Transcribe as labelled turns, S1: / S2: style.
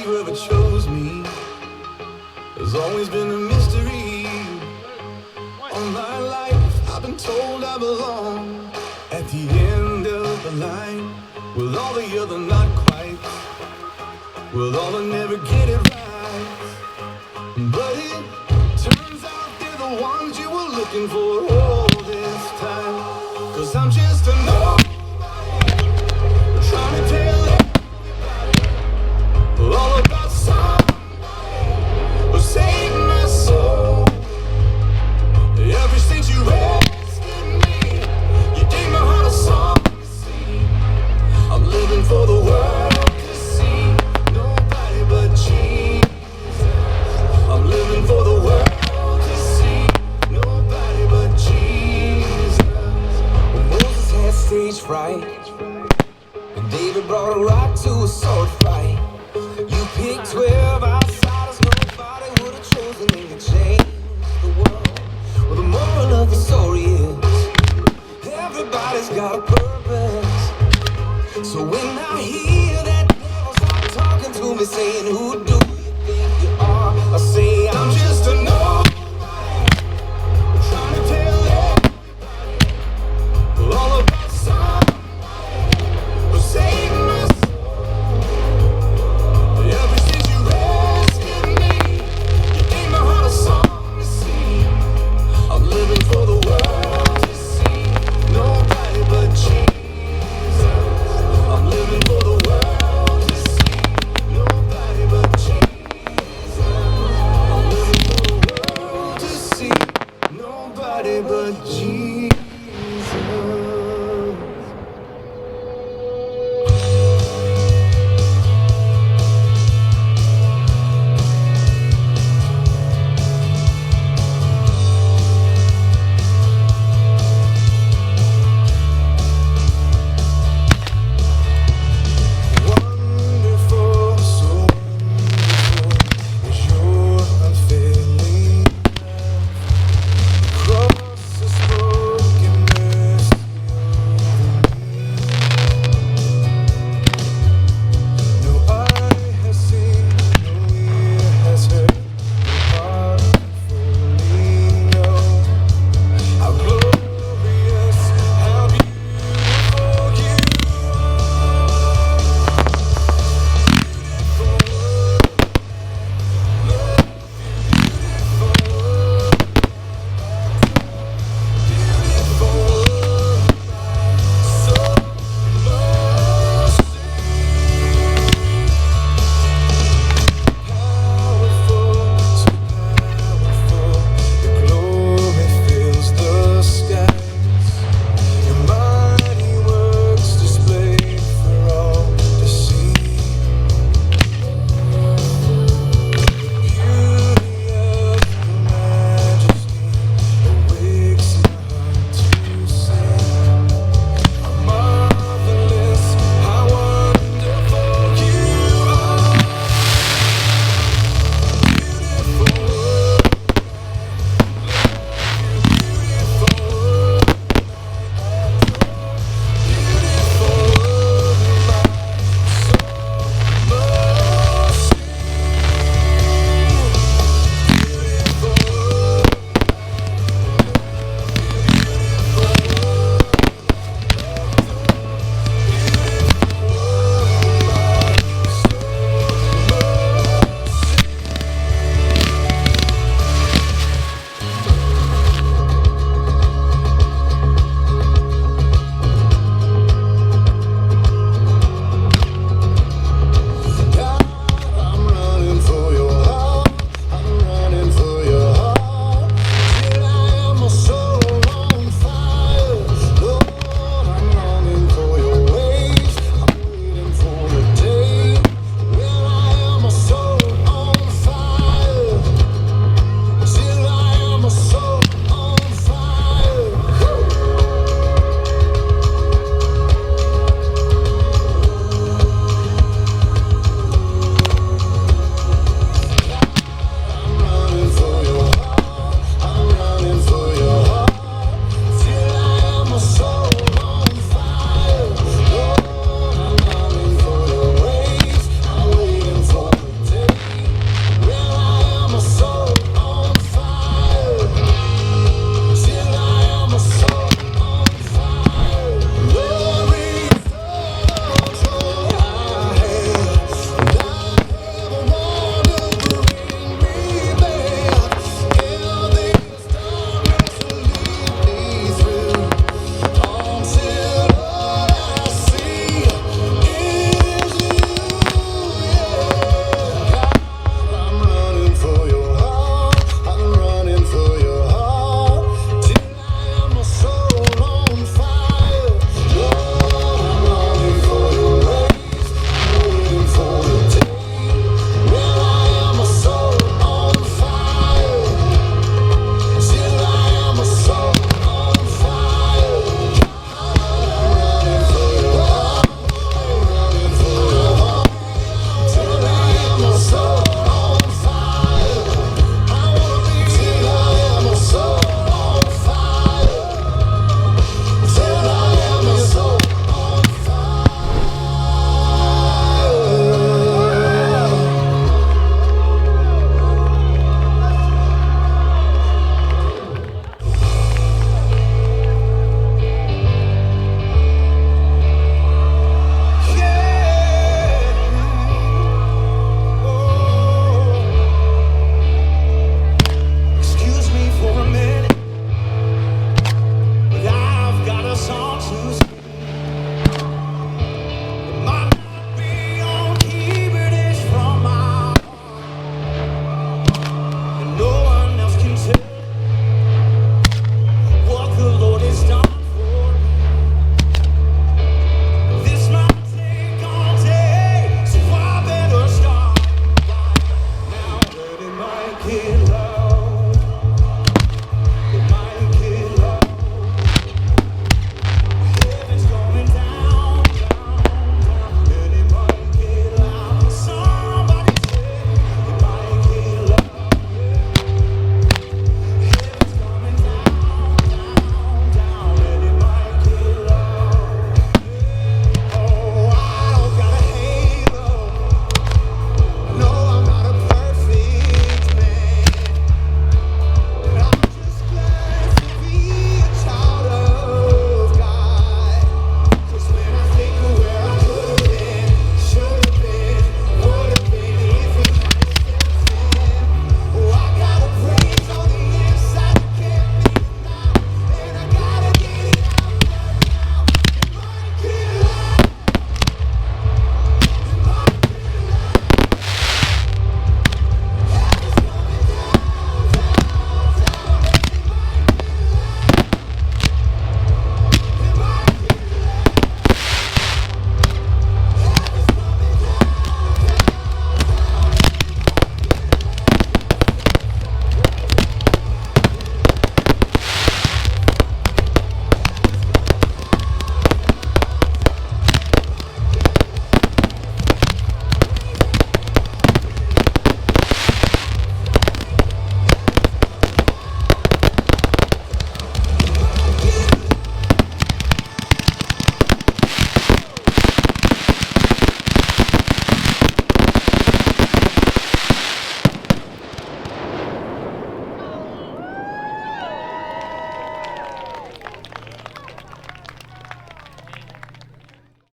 S1: you ever chose me has always been a mystery. All my life I've been told I belong at the end of the line, with all the other not quite, with all that never get it right. But it turns out they're the ones you were looking for all this time. 'Cause I'm just a nobody, trying to tell everybody all about somebody who saved my soul. Ever since you rescued me, you gave my heart a song to sing. I'm living for the world to see, nobody but Jesus. I'm living for the world to see, nobody but Jesus. When Moses had stage fright, and David brought a rock to a sword fight, you picked 12 outsiders nobody would have chosen, and you changed the world. Well, the moral of the story is everybody's got a purpose. So when